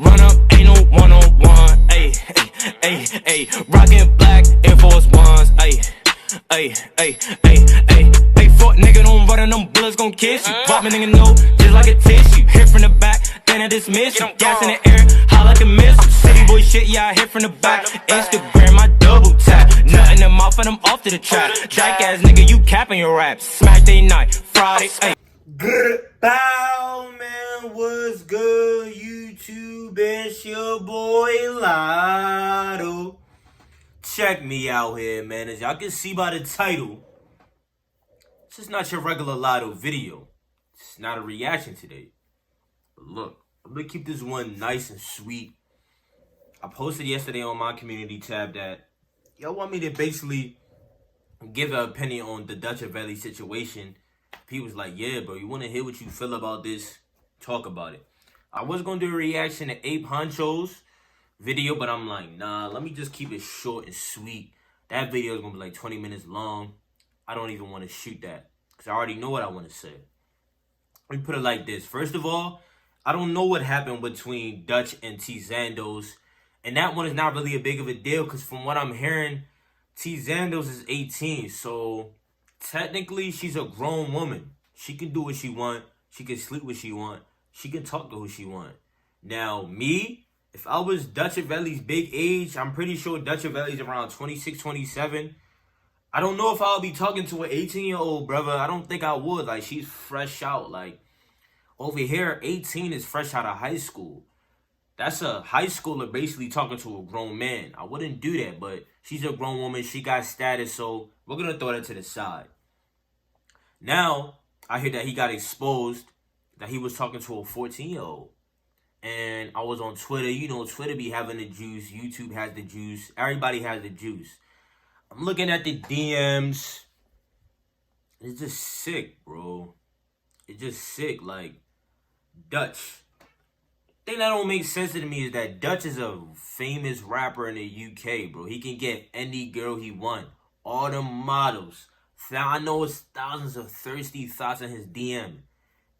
run up, ain't no one-on-one. Rockin' black Air Force Ones. Fuck nigga, don't run and them bullets gon' kiss you. Pop me nigga know, just like a tissue. Hit from the back, then I dismiss you. Gas in the air, hot like a missile. City boy shit, yeah, I hit from the back. Instagram, my double tap. Nut in the mouth and I'm off to the trap. Jack ass nigga, you capping your raps. Smack day night, Friday, Bow man, what's good, YouTube? It's your boy Lotto. Check me out here, man. As y'all can see by the title, this is not your regular Lotto video. It's not a reaction today. But look, I'm gonna keep this one nice and sweet. I posted yesterday on my community tab that y'all want me to basically give an opinion on the Dutchavelli situation. He was like, yeah, bro, you want to hear what you feel about this? Talk about it. I was going to do a reaction to Ape Honcho's video, but I'm like, nah, let me just keep it short and sweet. That video is going to be like 20 minutes long. I don't even want to shoot that because I already know what I want to say. Let me put it like this. First of all, I don't know what happened between Dutch and T Zandos, and that one is not really a big of a deal because from what I'm hearing, T Zandos is 18, so technically, she's a grown woman. She can do what she want. She can sleep what she want. She can talk to who she want. Now, me, if I was Dutchavelli's big age, I'm pretty sure Dutchavelli's around 26, 27. I don't know if I'll be talking to an 18-year-old, brother. I don't think I would. Like, she's fresh out. Like, over here, 18 is fresh out of high school. That's a high schooler basically talking to a grown man. I wouldn't do that, but she's a grown woman. She got status, so we're going to throw that to the side. Now, I hear that he got exposed, that he was talking to a 14-year-old. And I was on Twitter. You know, Twitter be having the juice. YouTube has the juice. Everybody has the juice. I'm looking at the DMs. It's just sick, bro. It's just sick. Like, Dutch. The thing that don't make sense to me is that Dutch is a famous rapper in the UK, bro. He can get any girl he want. All the models. I know it's thousands of thirsty thoughts in his DM.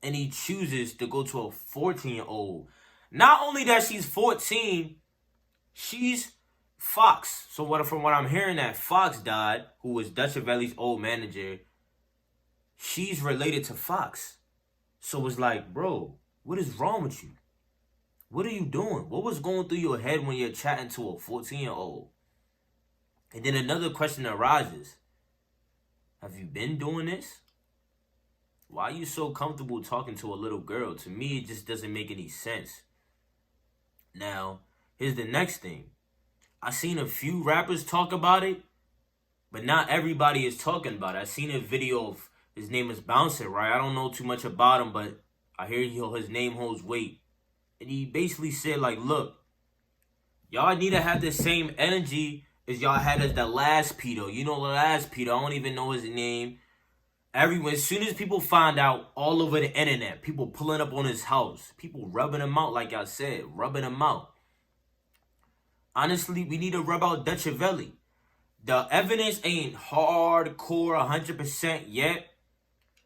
And he chooses to go to a 14-year-old. Not only that she's 14, she's Fox. So from what I'm hearing, that Fox died, who was Dutchavelli's old manager. She's related to Fox. So it's like, bro, what is wrong with you? What are you doing? What was going through your head when you're chatting to a 14-year-old? And then another question arises. Have you been doing this? Why are you so comfortable talking to a little girl? To me, it just doesn't make any sense. Now, here's the next thing. I seen a few rappers talk about it, but not everybody is talking about it. I seen a video of, his name is Bouncer, right? I don't know too much about him, but I hear his name holds weight. And he basically said, like, look, y'all need to have the same energy as y'all had as the last pedo. You know, the last pedo, I don't even know his name. Everyone, as soon as people find out all over the internet, people pulling up on his house, people rubbing him out, like I said, rubbing him out. Honestly, we need to rub out Dutchavelli. The evidence ain't hardcore 100% yet,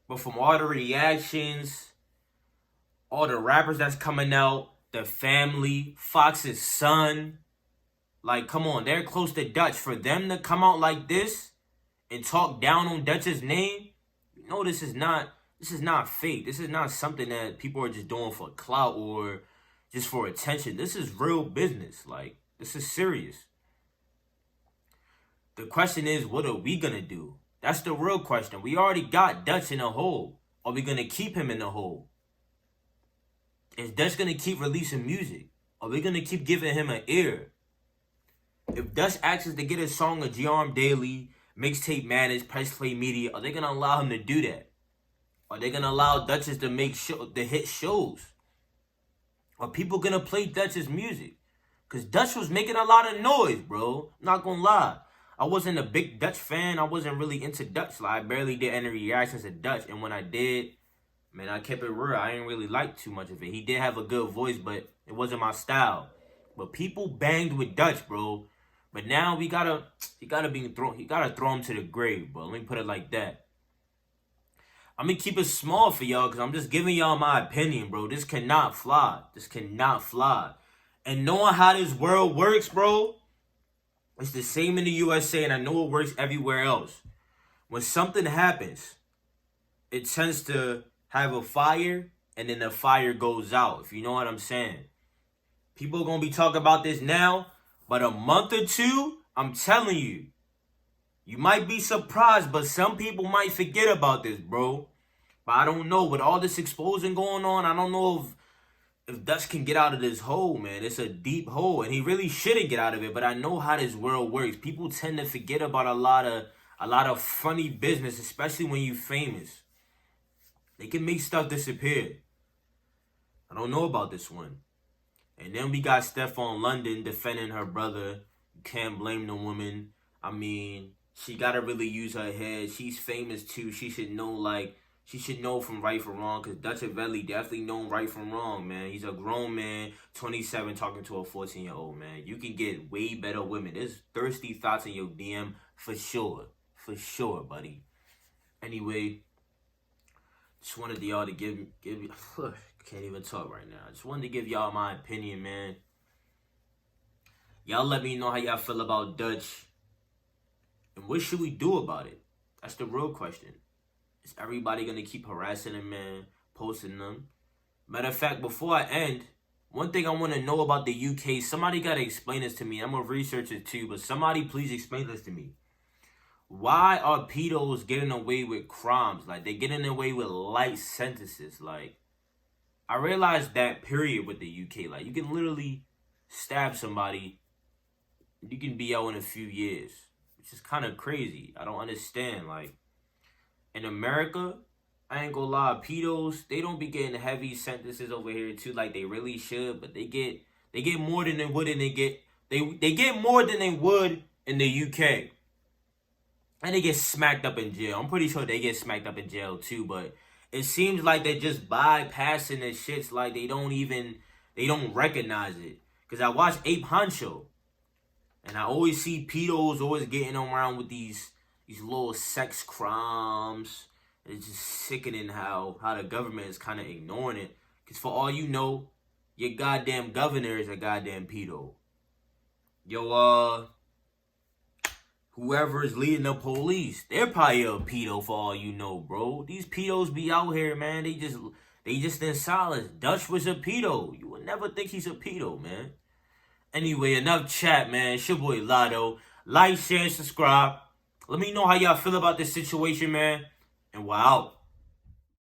but from all the reactions, all the rappers that's coming out, the family, Fox's son. Like, come on, they're close to Dutch. For them to come out like this and talk down on Dutch's name, you know this is not fake. This is not something that people are just doing for clout or just for attention. This is real business. Like, this is serious. The question is, what are we going to do? That's the real question. We already got Dutch in a hole. Are we going to keep him in the hole? Is Dutch going to keep releasing music? Are we going to keep giving him an ear? If Dutch asks to get a song of GRM Daily, MIXTAPE managed, Pressplay Media, are they going to allow him to do that? Are they going to allow Dutchess to make the hit shows? Are people going to play Dutch's music? Because Dutch was making a lot of noise, bro. I'm not going to lie. I wasn't a big Dutch fan. I wasn't really into Dutch. Like, I barely did any reactions to Dutch. And when I did, man, I kept it real. I didn't really like too much of it. He did have a good voice, but it wasn't my style. But people banged with Dutch, bro. But now he gotta throw him to the grave, bro. Let me put it like that. I'm gonna keep it small for y'all because I'm just giving y'all my opinion, bro. This cannot fly. This cannot fly. And knowing how this world works, bro, it's the same in the USA, and I know it works everywhere else. When something happens, it tends to have a fire, and then the fire goes out, if you know what I'm saying. People are going to be talking about this now, but a month or two, I'm telling you, you might be surprised, but some people might forget about this, bro. But I don't know. With all this exposing going on, I don't know if Dutch can get out of this hole, man. It's a deep hole, and he really shouldn't get out of it. But I know how this world works. People tend to forget about a lot of funny business, especially when you're famous. They can make stuff disappear. I don't know about this one. And then we got Steffon London defending her brother. You can't blame the woman. I mean, she gotta really use her head. She's famous too. She should know from right from wrong, because Dutchavelli definitely know right from wrong, man. He's a grown man, 27, talking to a 14-year-old, man. You can get way better women. There's thirsty thoughts in your DM for sure. For sure, buddy. Anyway, just wanted y'all to give can't even talk right now. I just wanted to give y'all my opinion, man. Y'all let me know how y'all feel about Dutch. And what should we do about it? That's the real question. Is everybody going to keep harassing him, man? Posting them? Matter of fact, before I end, one thing I want to know about the UK, somebody got to explain this to me. I'm a researcher too, but somebody please explain this to me. Why are pedos getting away with crimes? Like, they're getting away with light sentences. Like, I realized that period with the UK. Like, you can literally stab somebody. You can be out in a few years. Which is kind of crazy. I don't understand. Like, in America, I ain't gonna lie, pedos, they don't be getting heavy sentences over here too, like they really should, but they get more than they would, and they get more than they would in the UK. And they get smacked up in jail. I'm pretty sure they get smacked up in jail too, but it seems like they're just bypassing the shits, like they don't recognize it. Cause I watch Ape Honcho, and I always see pedos always getting around with these little sex crimes. It's just sickening how the government is kind of ignoring it. Because for all you know, your goddamn governor is a goddamn pedo. Yo, whoever is leading the police, they're probably a pedo for all you know, bro. These pedos be out here, man. They just in silence. Dutch was a pedo. You would never think he's a pedo, man. Anyway, enough chat, man. It's your boy Lotto. Like, share, subscribe. Let me know how y'all feel about this situation, man. And we're out.